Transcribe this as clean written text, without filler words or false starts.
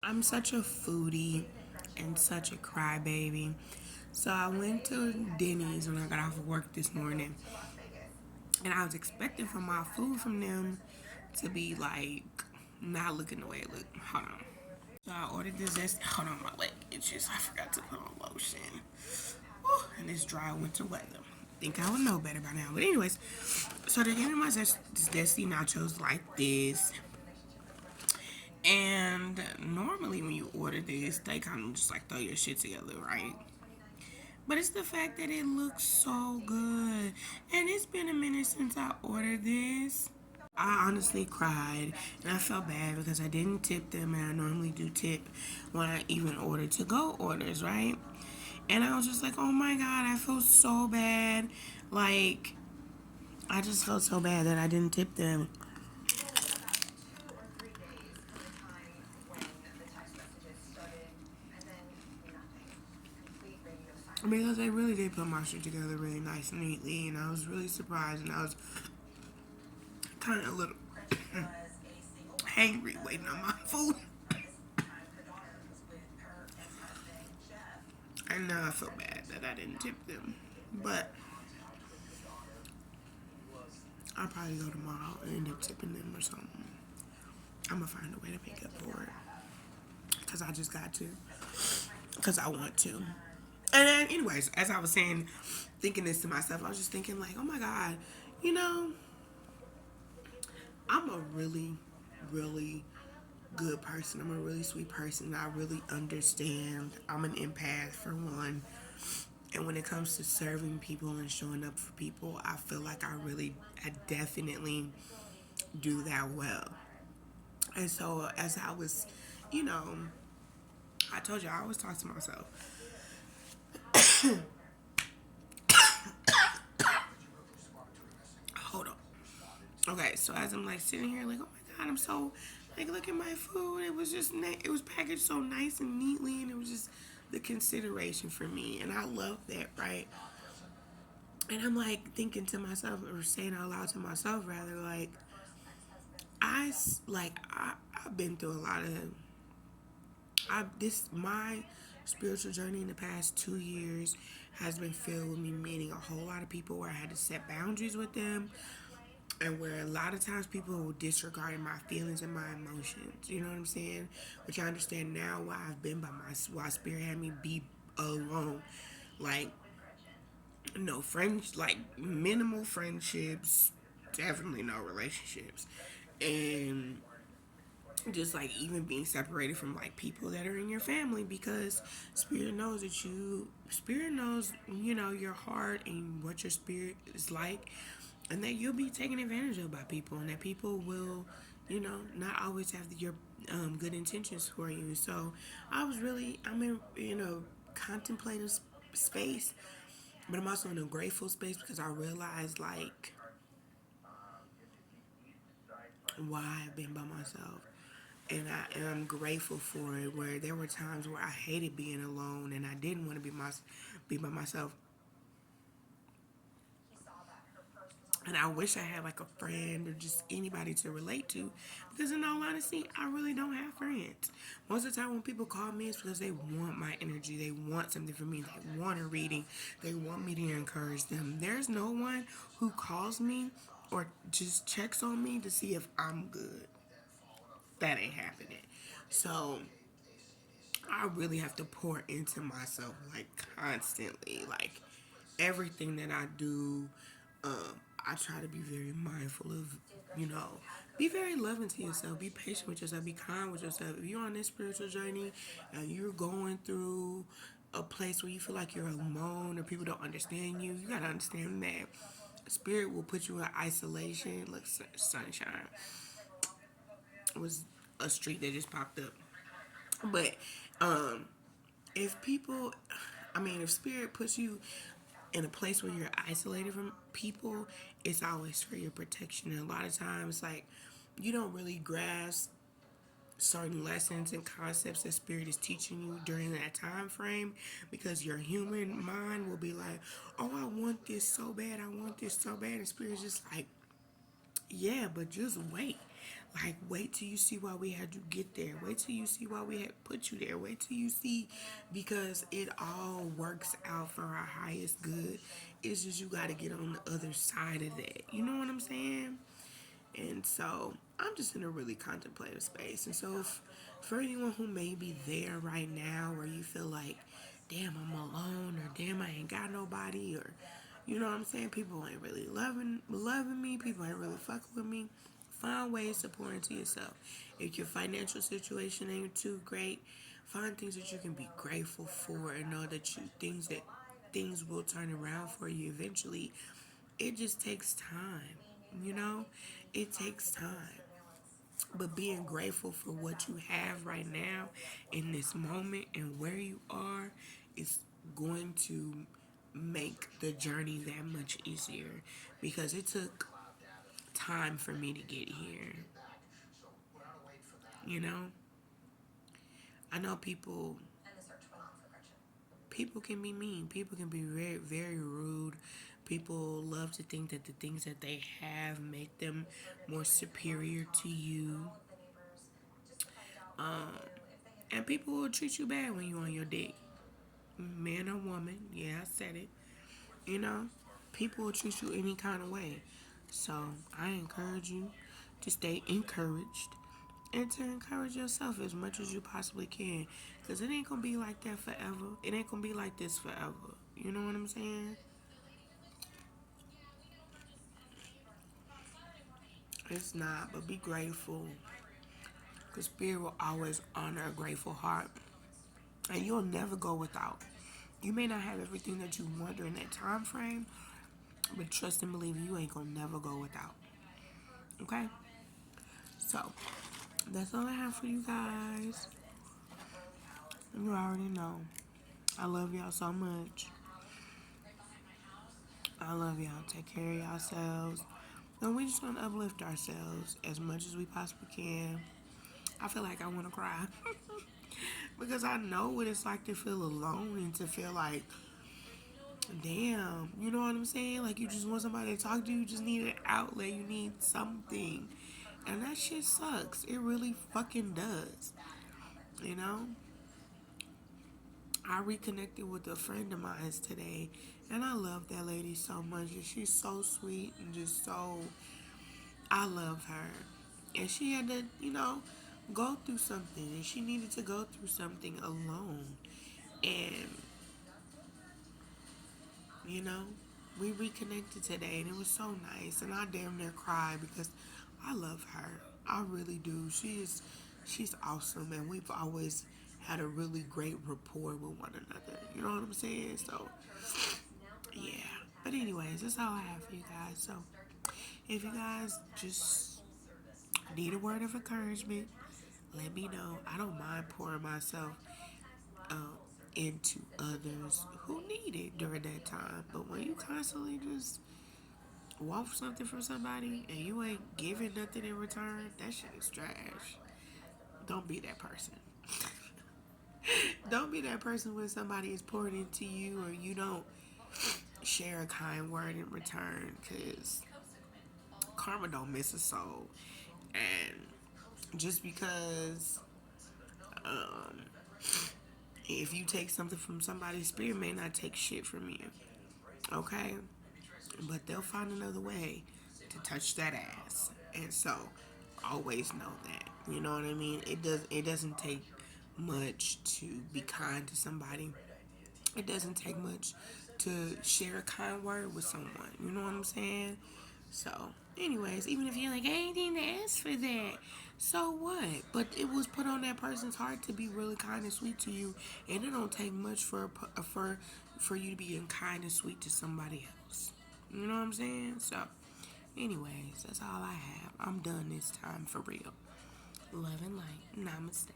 I'm such a foodie and such a crybaby. So I went to Denny's when I got off of work this morning, and I was expecting for my food from them to be like not looking the way it looked. Hold on. So I ordered this. Hold on, my leg itches. I forgot to put on lotion. Whew, and this dry winter weather. Think I would know better by now. But anyways, so they gave me my zesty nachos like this. And normally when you order this, they kind of just like throw your shit together, right? But it's the fact that it looks so good. And it's been a minute since I ordered this. I honestly cried and I felt bad because I didn't tip them, and I normally do tip when I even order to go orders, right? And I was just like, oh my god, I feel so bad. Like, I just felt so bad that I didn't tip them. Because they really did put my shit together really nice and neatly, and I was really surprised, and I was kind of a little hangry waiting on my food. And now I feel bad that I didn't tip them. But I'll probably go tomorrow and end up tipping them or something. I'm gonna find a way to make up for it. Because I just got to. Because I want to. And then, anyways, as I was saying, thinking this to myself, I was just thinking, like, oh my God, you know, I'm a really, really good person. I'm a really sweet person. I really understand. I'm an empath, for one. And when it comes to serving people and showing up for people, I feel like I definitely do that well. And so, as I was, you know, I told you I always talk to myself. Hold on. Okay, so as I'm like sitting here, like, oh my god, I'm so like, look at my food. It was just it was packaged so nice and neatly, and it was just the consideration for me, and I love that, right? And I'm like thinking to myself, or saying out loud to myself, rather, like, I've been through a lot of my spiritual journey in the past 2 years has been filled with me meeting a whole lot of people where I had to set boundaries with them, and where a lot of times people will disregard my feelings and my emotions. You know what I'm saying? Which I understand now why I've been by why Spirit had me be alone. Like, no friends, like minimal friendships, definitely no relationships, and just like even being separated from like people that are in your family, because spirit knows, you know, your heart and what your spirit is like, and that you'll be taken advantage of by people, and that people will, you know, not always have your good intentions for you. So I'm in, you know, contemplative space, but I'm also in a grateful space because I realize like why I've been by myself. And I am grateful for it. Where there were times where I hated being alone and I didn't want to be by myself. And I wish I had like a friend or just anybody to relate to. Because in all honesty, I really don't have friends. Most of the time when people call me, it's because they want my energy. They want something from me. They want a reading. They want me to encourage them. There's no one who calls me or just checks on me to see if I'm good. That ain't happening. So I really have to pour into myself like constantly. Like everything that I do, I try to be very mindful of, you know, be very loving to yourself, be patient with yourself, be kind with yourself. If you're on this spiritual journey and you're going through a place where you feel like you're alone or people don't understand you, you gotta understand that spirit will put you in isolation. Look, sunshine. It was a street that just popped up. But um, if people, I mean, if spirit puts you in a place where you're isolated from people, it's always for your protection. And a lot of times, like, you don't really grasp certain lessons and concepts that spirit is teaching you during that time frame, because your human mind will be like, oh, I want this so bad, I want this so bad, and spirit's just like, yeah, but just wait. Like, wait till you see why we had you get there. Wait till you see why we had put you there. Wait till you see, because it all works out for our highest good. It's just you got to get on the other side of that. You know what I'm saying? And so I'm just in a really contemplative space. And so if, for anyone who may be there right now where you feel like, damn, I'm alone, or damn, I ain't got nobody, or you know what I'm saying, people ain't really loving me, people ain't really fucking with me, find ways to pour into yourself. If your financial situation ain't too great, find things that you can be grateful for and know that things will turn around for you eventually. It just takes time, you know? It takes time. But being grateful for what you have right now in this moment and where you are is going to make the journey that much easier, because it took time for me to get here. You know, I know people can be mean. People can be very, very rude. People love to think that the things that they have make them more superior to you. And people will treat you bad when you're on your dick. Man or woman, yeah, I said it. You know, people will treat you any kind of way. So I encourage you to stay encouraged and to encourage yourself as much as you possibly can. Because it ain't going to be like that forever. It ain't going to be like this forever. You know what I'm saying? It's not, but be grateful. Because Spirit will always honor a grateful heart. And you'll never go without. You may not have everything that you want during that time frame, but trust and believe you ain't gonna never go without. Okay? So, that's all I have for you guys. You already know. I love y'all so much. I love y'all. Take care of yourselves. And we just want to uplift ourselves as much as we possibly can. I feel like I want to cry. Because I know what it's like to feel alone and to feel like, damn, you know what I'm saying? Like, you just want somebody to talk to you. You just need an outlet. You need something. And that shit sucks. It really fucking does. You know? I reconnected with a friend of mine today, and I love that lady so much. And she's so sweet and just so. I love her. And she had to, go through something, and she needed to go through something alone. And, you know, we reconnected today, and it was so nice. And I damn near cried because I love her. I really do. She's awesome, and we've always had a really great rapport with one another. You know what I'm saying? So, yeah. But anyways, that's all I have for you guys. So, if you guys just need a word of encouragement, let me know. I don't mind pouring myself um, into others who need it during that time. But when you constantly just want something from somebody and you ain't giving nothing in return, that shit is trash. Don't be that person. Don't be that person when somebody is pouring into you or you don't share a kind word in return, because karma don't miss a soul. And just because if you take something from somebody, spirit may not take shit from you. Okay? But they'll find another way to touch that ass. And so always know that. You know what I mean? It doesn't take much to be kind to somebody. It doesn't take much to share a kind word with someone. You know what I'm saying? So, anyways, even if you're like, I ain't even asked for that. So what? But it was put on that person's heart to be really kind and sweet to you, and it don't take much for you to be kind and sweet to somebody else. You know what I'm saying? So, anyways, that's all I have. I'm done this time for real. Love and light. Namaste.